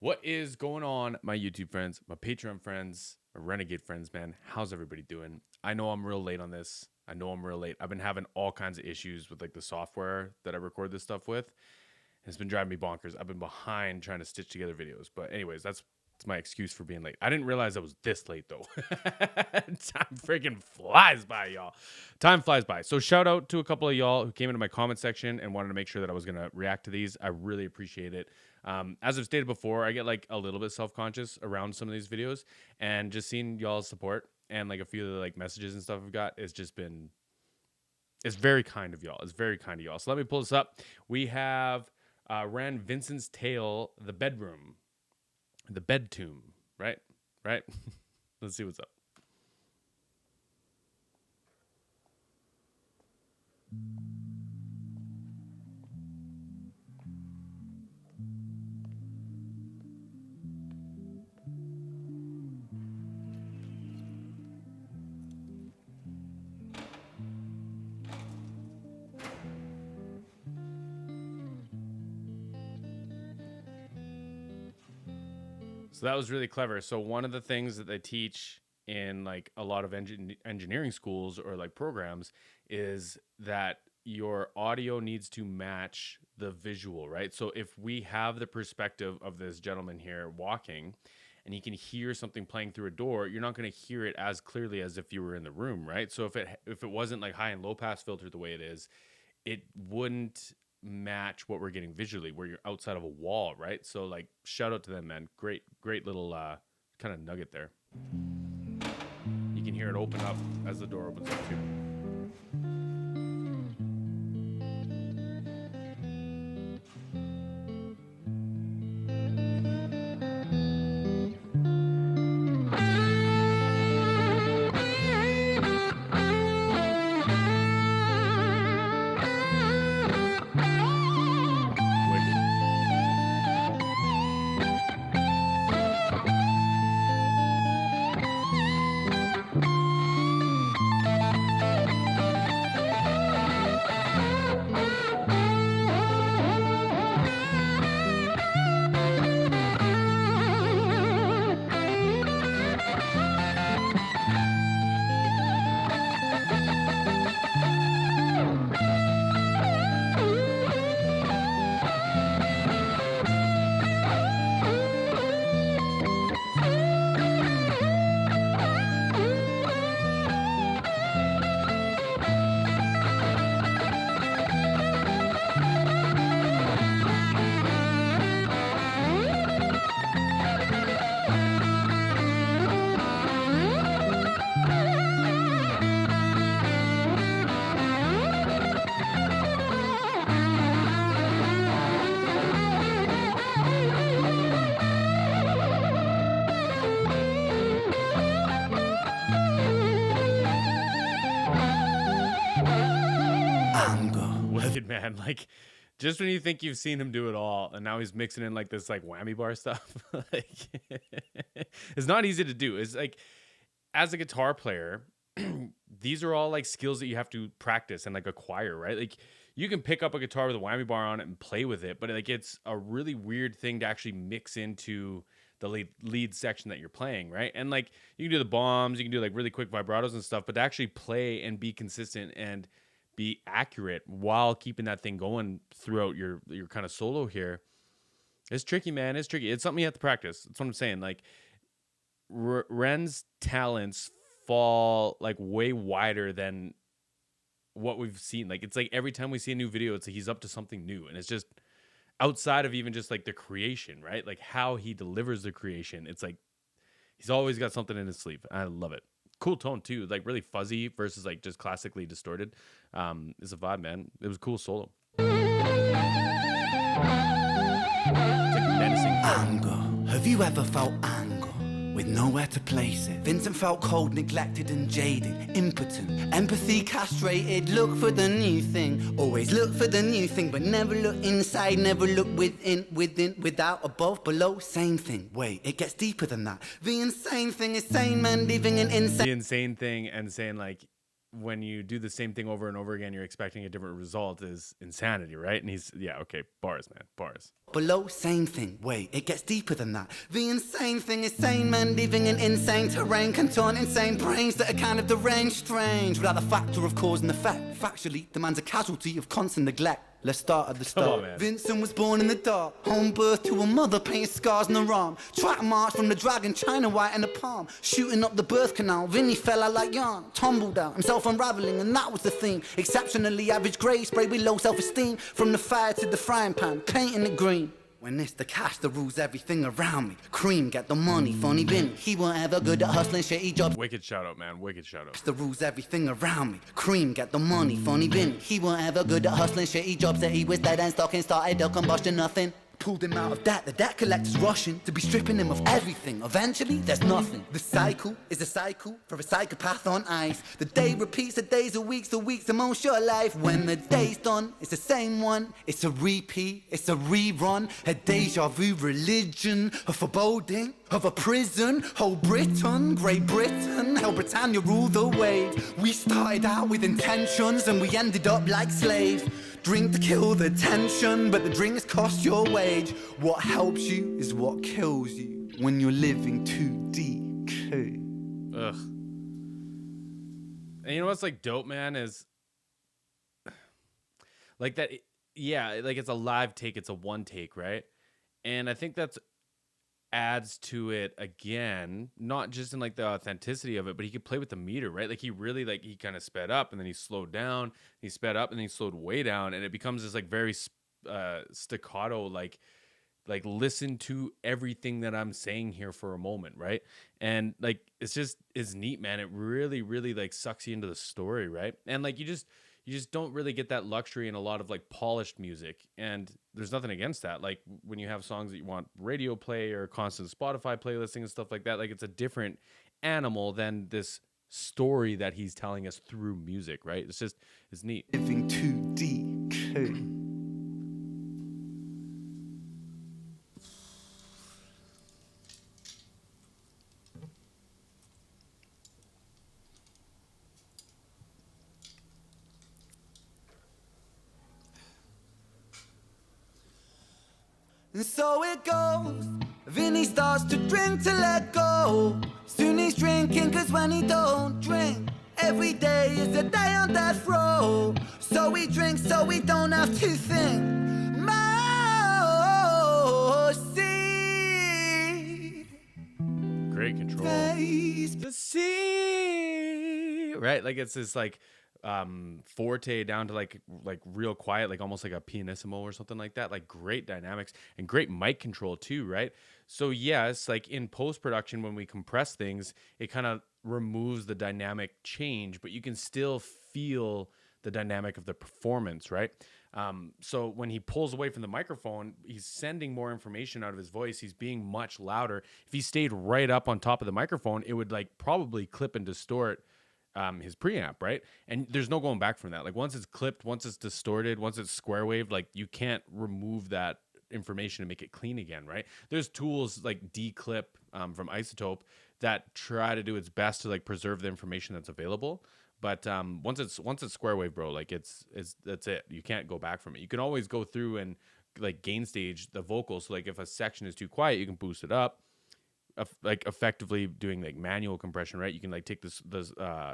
What is going on, my YouTube friends, my Patreon friends, my Renegade friends, man? How's everybody doing? I know I'm real late on this. I've been having all kinds of issues with like the software that I record this stuff with. It's been driving me bonkers. I've been behind trying to stitch together videos. But anyways, that's my excuse for being late. I didn't realize I was this late though. Time freaking flies by, y'all. Time flies by. So shout out to a couple of y'all who came into my comment section and wanted to make sure that I was going to react to these. I really appreciate it. As I've stated before, I get like a little bit self-conscious around some of these videos, and just seeing y'all's support and like a few of the like messages and stuff I've got has just been, it's very kind of y'all. It's very kind of y'all. So let me pull this up. We have ran Vincent's Tale, the bedroom, the bed tomb, right? Right? Let's see what's up. So that was really clever. So one of the things that they teach in like a lot of engineering schools or like programs is that your audio needs to match the visual, right? So if we have the perspective of this gentleman here walking and he can hear something playing through a door, you're not going to hear it as clearly as if you were in the room, right? So if it wasn't like high and low pass filter the way it is, it wouldn't match what we're getting visually where you're outside of a wall, right? So like shout out to them, man. Great little kind of nugget there. You can hear it open up as the door opens up too. Wicked, man. Like, just when you think you've seen him do it all, and now he's mixing in like this like whammy bar stuff. Like, it's not easy to do. It's like, as a guitar player, these are all like skills that you have to practice and like acquire, right? Like, you can pick up a guitar with a whammy bar on it and play with it, but like it's a really weird thing to actually mix into the lead section that you're playing, right? And like you can do the bombs, you can do like really quick vibratos and stuff, but to actually play and be consistent and be accurate while keeping that thing going throughout your kind of solo here, it's tricky, man. It's tricky. It's something you have to practice. That's what I'm saying. Like Ren's talents fall like way wider than what we've seen. Like it's like every time we see a new video, it's like he's up to something new, and it's just outside of even just like the creation, right? Like how he delivers the creation. It's like he's always got something in his sleeve. I love it. Cool tone too, like really fuzzy versus like just classically distorted. It's a vibe, man. It was a cool solo. It's like menacing. Anger. Have you ever felt anger with nowhere to place it? Vincent felt cold, neglected and jaded, impotent, empathy castrated. Look for the new thing, always look for the new thing, but never look inside, never look within, without, above, below. Same thing. Wait, it gets deeper than that. The insane thing is sane man living in insane. The insane thing and saying like when you do the same thing over and over again, you're expecting a different result is insanity, right? And he's, yeah, okay, bars, man, bars. Below, same thing. Wait, it gets deeper than that. The insane thing is sane men living in insane terrain can turn insane brains that are kind of deranged, strange, without the factor of cause and effect. Factually, the man's a casualty of constant neglect. Let's start at the start. Come on, man. Vincent was born in the dark, home birth to a mother, painted scars on her arm. Track march from the dragon, China white in the palm. Shooting up the birth canal, Vinny fell out like yarn. Tumbled out, himself unraveling, and that was the theme. Exceptionally average grade, sprayed with low self-esteem. From the fire to the frying pan, painting it green. When it's the cash that rules everything around me. Cream, get the money, funny Vinny. He weren't ever good at hustling, shitty jobs. Wicked shout out, man. Wicked shout out. That rules everything around me. Cream, get the money, funny Vinny. He weren't ever good at hustling, shitty jobs that he was dead and stocking started a combustion, nothing. Pulled him out of debt, the debt collector's rushing to be stripping him of everything. Eventually, there's nothing. The cycle is a cycle for a psychopath on ice. The day repeats, the days are weeks, the weeks are most your life. When the day's done, it's the same one. It's a repeat, it's a rerun. A deja vu religion, a foreboding of a prison. Whole Britain, Great Britain, how Britannia ruled the waves. We started out with intentions and we ended up like slaves. Drink to kill the tension, but the drinks cost your wage. What helps you is what kills you when you're living too DK. Ugh. And you know what's like dope, man, is like that. Yeah, like it's a live take, it's a one take, right? And I think that's adds to it again, not just in like the authenticity of it, but he could play with the meter, right? Like he really like he kind of sped up and then he slowed down, he sped up and then he slowed way down, and it becomes this like very staccato, like listen to everything that I'm saying here for a moment, right? And like it's neat, man. It really like sucks you into the story, right? And like you just don't really get that luxury in a lot of like polished music, and there's nothing against that. Like when you have songs that you want radio play or constant Spotify playlisting and stuff like that, like it's a different animal than this story that he's telling us through music, right? It's neat. Living too DK. And so it goes. Vinny starts to drink to let go. Soon he's drinking, cause when he don't drink, every day is a day on death row. So he drinks so he don't have to think. Mercy. Great control. The sea, right? Like it's this like forte down to like real quiet, like almost like a pianissimo or something like that. Like great dynamics and great mic control too, right? So yes, like in post-production when we compress things, it kind of removes the dynamic change, but you can still feel the dynamic of the performance, right? So when he pulls away from the microphone, he's sending more information out of his voice. He's being much louder. If he stayed right up on top of the microphone, it would like probably clip and distort his preamp, right? And there's no going back from that. Like once it's clipped, once it's distorted, once it's square waved, like you can't remove that information and make it clean again, right? There's tools like declip from Isotope that try to do its best to like preserve the information that's available. But once it's square wave, bro, like it's that's it. You can't go back from it. You can always go through and like gain stage the vocals. So like if a section is too quiet, you can boost it up. Like effectively doing like manual compression, right? You can like take this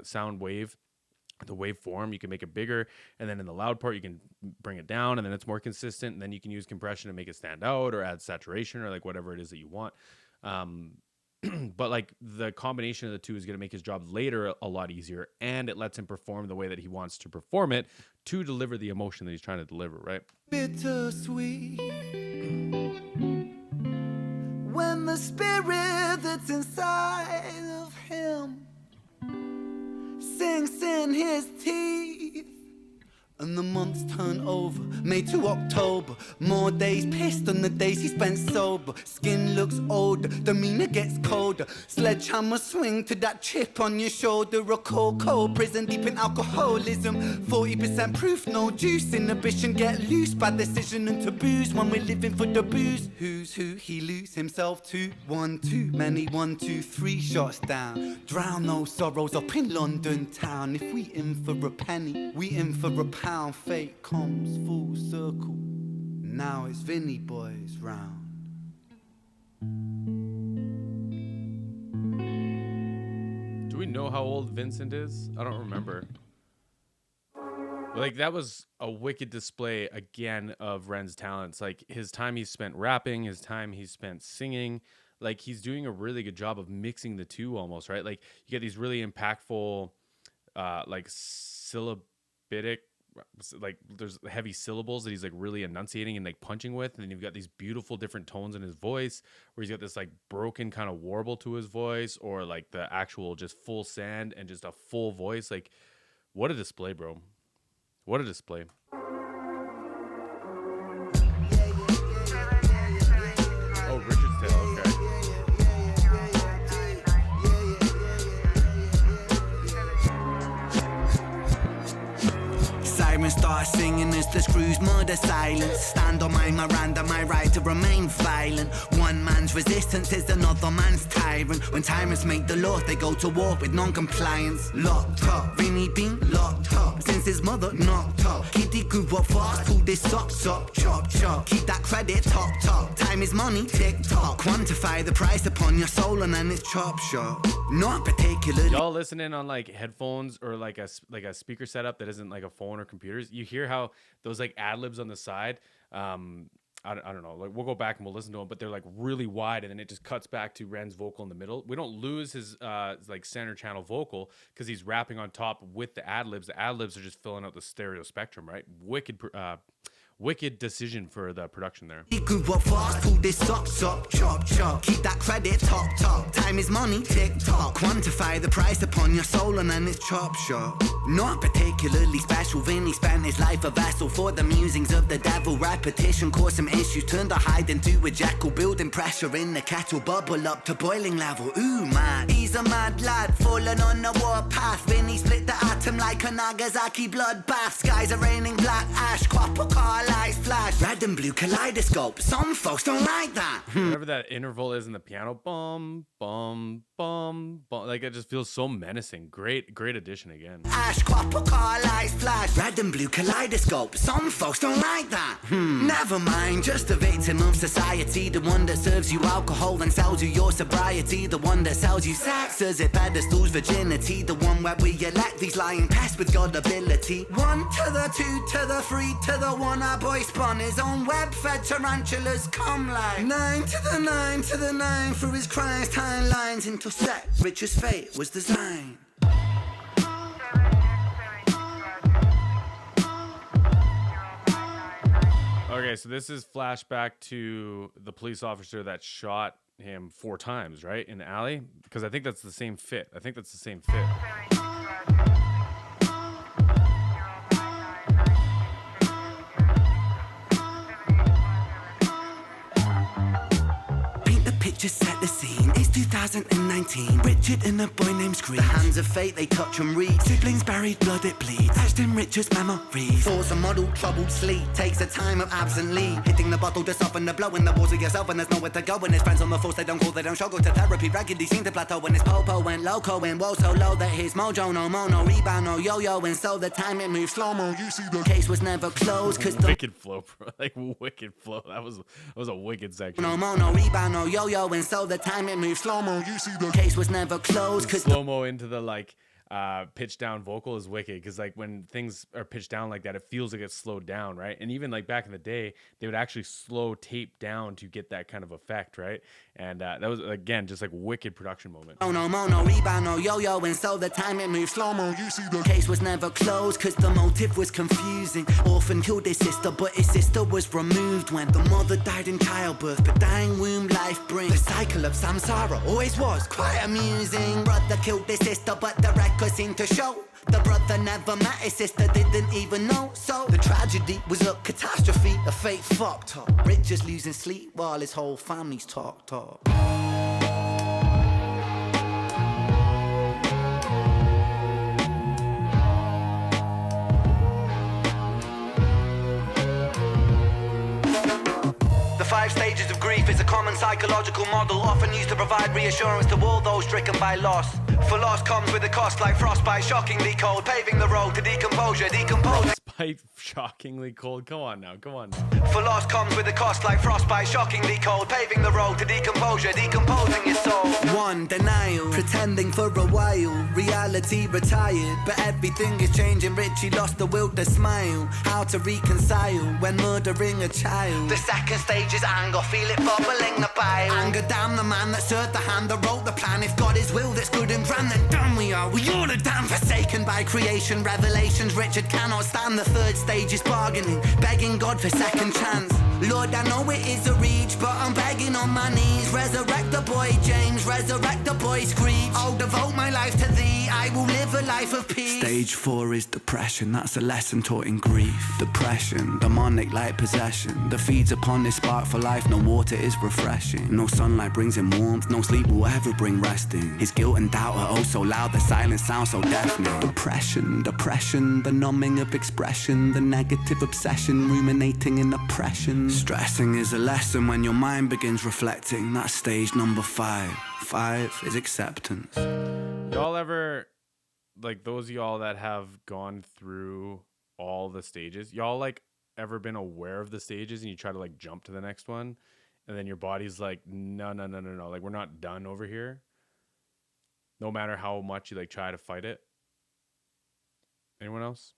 sound wave, the waveform, you can make it bigger, and then in the loud part you can bring it down, and then it's more consistent, and then you can use compression to make it stand out or add saturation or like whatever it is that you want. But like the combination of the two is going to make his job later a lot easier, and it lets him perform the way that he wants to perform it to deliver the emotion that he's trying to deliver, right? Bittersweet. When the spirit that's inside of him sinks in his teeth And the months turn over, May to October. More days pissed than the days he spent sober. Skin looks older, demeanor gets colder. Sledgehammer swing to that chip on your shoulder. A cold prison deep in alcoholism. 40% proof, no juice. Inhibition get loose by decision and taboos. When we're living for the booze. Who's who? He lose himself to. 1, 2, many 1, 2, 3 shots down. Drown those sorrows up in London town. If we in for a penny, we in for a pound. Fate comes full circle. Now it's Vinny boys round. Do we know how old Vincent is? I don't remember. Like, that was a wicked display again of Ren's talents. Like, his time he spent rapping, his time he spent singing. Like, he's doing a really good job of mixing the two almost, right? Like, you get these really impactful, like, syllabic, like, there's heavy syllables that he's like really enunciating and like punching with, and then you've got these beautiful different tones in his voice where he's got this like broken kind of warble to his voice, or like the actual just full sand and just a full voice. Like, what a display, bro. What a display. Oh, Richard's Tale, okay. Sirens start singing as the screws murder silence. Stand on my Miranda, my right to remain violent. One man's resistance is another man's tyrant. When tyrants make the laws, they go to war with non-compliance. Locked up, Vinny been locked up since his mother knocked up. Kitty grew up fast, pulled his socks up, chop chop. Keep that credit top top. Time is money, tick tock. Quantify the price upon your soul and then it's chop shop. Not particularly. Y'all listening on like headphones or like a speaker setup that isn't like a phone or computers, you hear how those like ad libs on the side, I don't know, like we'll go back and we'll listen to them, but they're like really wide, and then it just cuts back to Ren's vocal in the middle. We don't lose his like center channel vocal because he's rapping on top with the ad libs. The ad libs are just filling out the stereo spectrum, right? Wicked decision for the production there. He grew up fast, pulled his socks up, chop chop. Keep that credit top top. Time is money, tick tock. Quantify the price upon your soul and then it's chop shop. Not particularly special, Vinny spent his life a vessel for the musings of the devil. Repetition caused some issues, turned a hide into a jackal. Building pressure in the kettle, bubble up to boiling level. Ooh man, he's a mad lad, falling on the warpath. Vinny split the atom like a Nagasaki bloodbath. Skies are raining black ash, copper car lights flash. Red and blue kaleidoscope, some folks don't like that. Whatever that interval is in the piano, bum, bum, bum, bum. Like, it just feels so menacing. Great addition again. Ash, copper car lights flash. Red and blue kaleidoscope, some folks don't like that. Never mind, just a victim of society. The one that serves you alcohol and sells you your sobriety. The one that sells you sex as it pedestals virginity. The one where we elect these lying pests with God ability. 1 to the 2 to the 3 to the 1. Our boy spun his own web-fed tarantulas come like 9 to the 9 to the 9. Through his crimes, timelines intersect. Richard's fate was designed. Okay, so this is flashback to the police officer that shot him 4 times, right? In the alley? Because I think that's the same fit. Just set the scene, it's 2019. Richard and a boy named Screech. The hands of fate, they touch and read. Siblings buried, blood it bleeds. Etched in Richard's memories. Thoughts a model, troubled sleep. Takes a time of absently. Hitting the bottle to soften the blow in the walls of yourself. And there's nowhere to go. And his friends on the force, they don't call, they don't show. Go to therapy, raggedy, seem to plateau. When his popo went loco and woe so low that his mojo no mono, rebound no yo-yo. And so the time it moved slow-mo. You see the case was never closed. Cause the wicked flow, bro. Like, wicked flow. That was a wicked section. No mono, rebound no yo-yo. And so the time it moved slow-mo. You see the case was never closed. Cause slow-mo into the like pitch down vocal is wicked, because like when things are pitched down like that, it feels like it's slowed down, right? And even like back in the day, they would actually slow tape down to get that kind of effect, right? And that was again just like wicked production moment. No mono, rebound no yo-yo, and so the time it moved slow-mo. You see the case was never closed, cause the motive was confusing. Orphan killed his sister, but his sister was removed when the mother died in childbirth. But dying womb life brings the cycle of samsara always was quite amusing. Brother killed his sister, but the record seemed to show the brother never met his sister, didn't even know. So the tragedy was a catastrophe, a fate fucked up. Rich just losing sleep while his whole family's talked up. The 5 stages of grief is a common psychological model, often used to provide reassurance to all those stricken by loss. For loss comes with a cost like frostbite, shockingly cold, paving the road to decomposure, decomposing. Frostbite, shockingly cold. Come on now. For loss comes with a cost like frostbite, shockingly cold, paving the road to decomposure, decomposing your soul. 1. Denial, pretending for a while, reality retired, but everything is changing. Richie lost the will to smile. How to reconcile when murdering a child. The 2nd stage is anger, feel it bubbling the bile. Anger down the man that served the hand that wrote the plan. If God is will that's good and grand, then damn we are. We all are damn forsaken by creation. Revelations Richard cannot stand. The 3rd stage is bargaining, begging God for second chance. Lord, I know it is a reach, but I'm begging on my knees. Resurrect the boy James, resurrect the boy Screech. I'll devote my life to thee, I will live a life of peace. Stage 4 is depression, that's a lesson taught in grief. Depression, demonic like possession, that feeds upon this spark for life. No water is refreshing, no sunlight brings him warmth, no sleep will ever bring resting. His guilt and doubt are oh so loud, the silence sounds so deafening. Depression, the numbing of expression, the negative obsession, ruminating in oppression. Stressing is a lesson when your mind begins reflecting. That's stage number 5. 5 is acceptance. Y'all ever, like those of y'all that have gone through all the stages, y'all like ever been aware of the stages and you try to like jump to the next one and then your body's like, no, like we're not done over here. No matter how much you like try to fight it. Anyone else?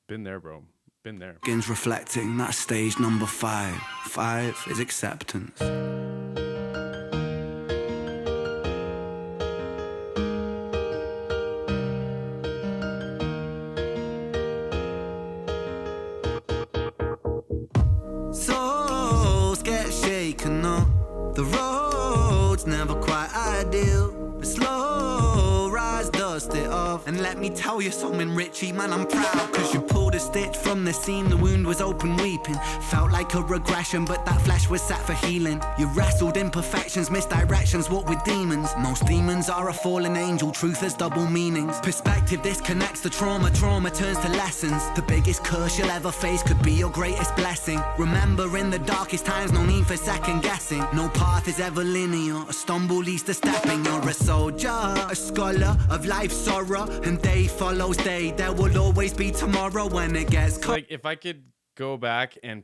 Been there, bro. Been there. Begins reflecting, that's stage number 5. 5 is acceptance. Souls get shaken up, the road's never quite ideal, but slow rise, dust it off. And let me tell you something, Richie, man, I'm proud, cause you pulled a stitch from the seam, the wound was open weeping. Felt like a regression, but that flesh was set for healing. You wrestled imperfections, misdirections, walked with demons. Most demons are a fallen angel, truth has double meanings. Perspective disconnects the trauma, trauma turns to lessons. The biggest curse you'll ever face could be your greatest blessing. Remember, in the darkest times, no need for second guessing. No path is ever linear, a stumble leads to stepping. You're a soldier, a scholar of life's sorrow, and day follows day. There will always be tomorrow when it gets cold. Like if I could go back and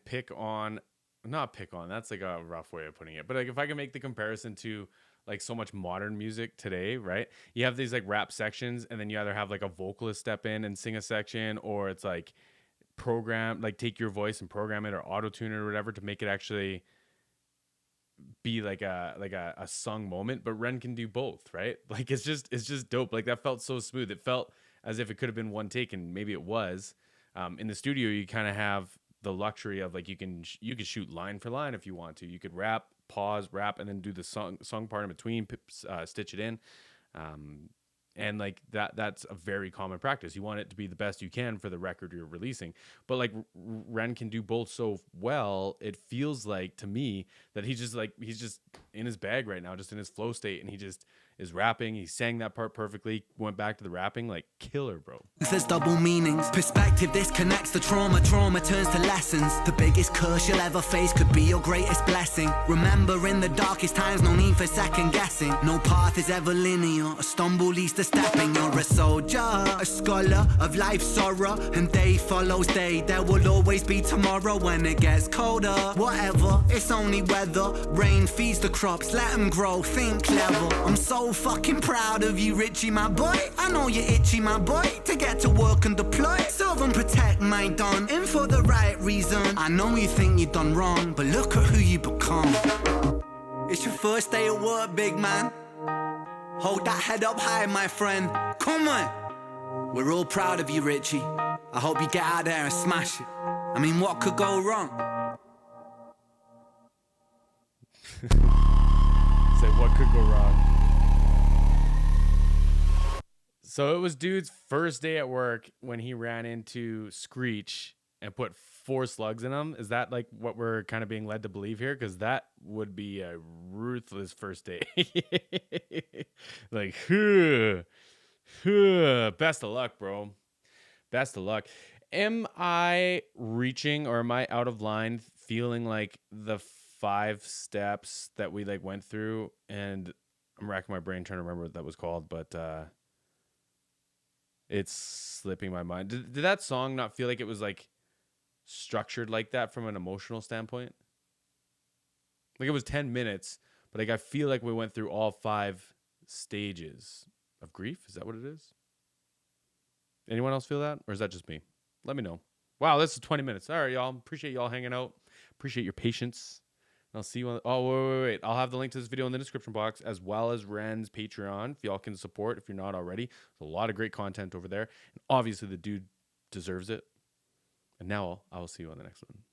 not pick on, that's like a rough way of putting it, but like if I could make the comparison to like so much modern music today, right? You have these like rap sections and then you either have like a vocalist step in and sing a section, or it's like take your voice and program it or auto tune it or whatever to make it actually be like a sung moment. But Ren can do both, right? Like it's just dope. Like that felt so smooth. It felt as if it could have been one take, and maybe it was. In the studio, you kind of have the luxury of like you can shoot line for line if you want to. You could rap, pause, rap, and then do the song part in between, stitch it in. And like that's a very common practice. You want it to be the best you can for the record you're releasing. But like Ren can do both so well, it feels like to me that he's just in his bag right now, just in his flow state, and he just is rapping. He sang that part perfectly, went back to the rapping, like killer, bro. There's double meanings. Perspective disconnects the trauma, trauma turns to lessons. The biggest curse you'll ever face could be your greatest blessing. Remember, in the darkest times, no need for second guessing. No path is ever linear, a stumble leads to stepping. You're a soldier, a scholar of life's sorrow, and day follows day. There will always be tomorrow when it gets colder. Whatever, it's only weather. Rain feeds the crops, let them grow, think clever. I'm so fucking proud of you, Richie, my boy. I know you're itchy, my boy, to get to work and deploy. Serve and protect my don, in for the right reason. I know you think you've done wrong, but look at who you become. It's your first day at work, big man. Hold that head up high, my friend. Come on. We're all proud of you, Richie. I hope you get out there and smash it. I mean, what could go wrong? Say what? What could go wrong? So it was dude's first day at work when he ran into Screech and put 4 slugs in him. Is that like what we're kind of being led to believe here? Because that would be a ruthless first day. Like, best of luck, bro. Best of luck. Am I reaching or am I out of line feeling like the 5 steps that we like went through? And I'm racking my brain trying to remember what that was called, but it's slipping my mind. Did that song not feel like it was like structured like that from an emotional standpoint? Like it was 10 minutes, but like I feel like we went through all 5 stages of grief. Is that what it is? Anyone else feel that? Or is that just me? Let me know. Wow, this is 20 minutes. All right, y'all. Appreciate y'all hanging out. Appreciate your patience. I'll see you on. Oh, wait. I'll have the link to this video in the description box, as well as Ren's Patreon, if y'all can support, if you're not already. There's a lot of great content over there. And obviously, the dude deserves it. And now I will see you on the next one.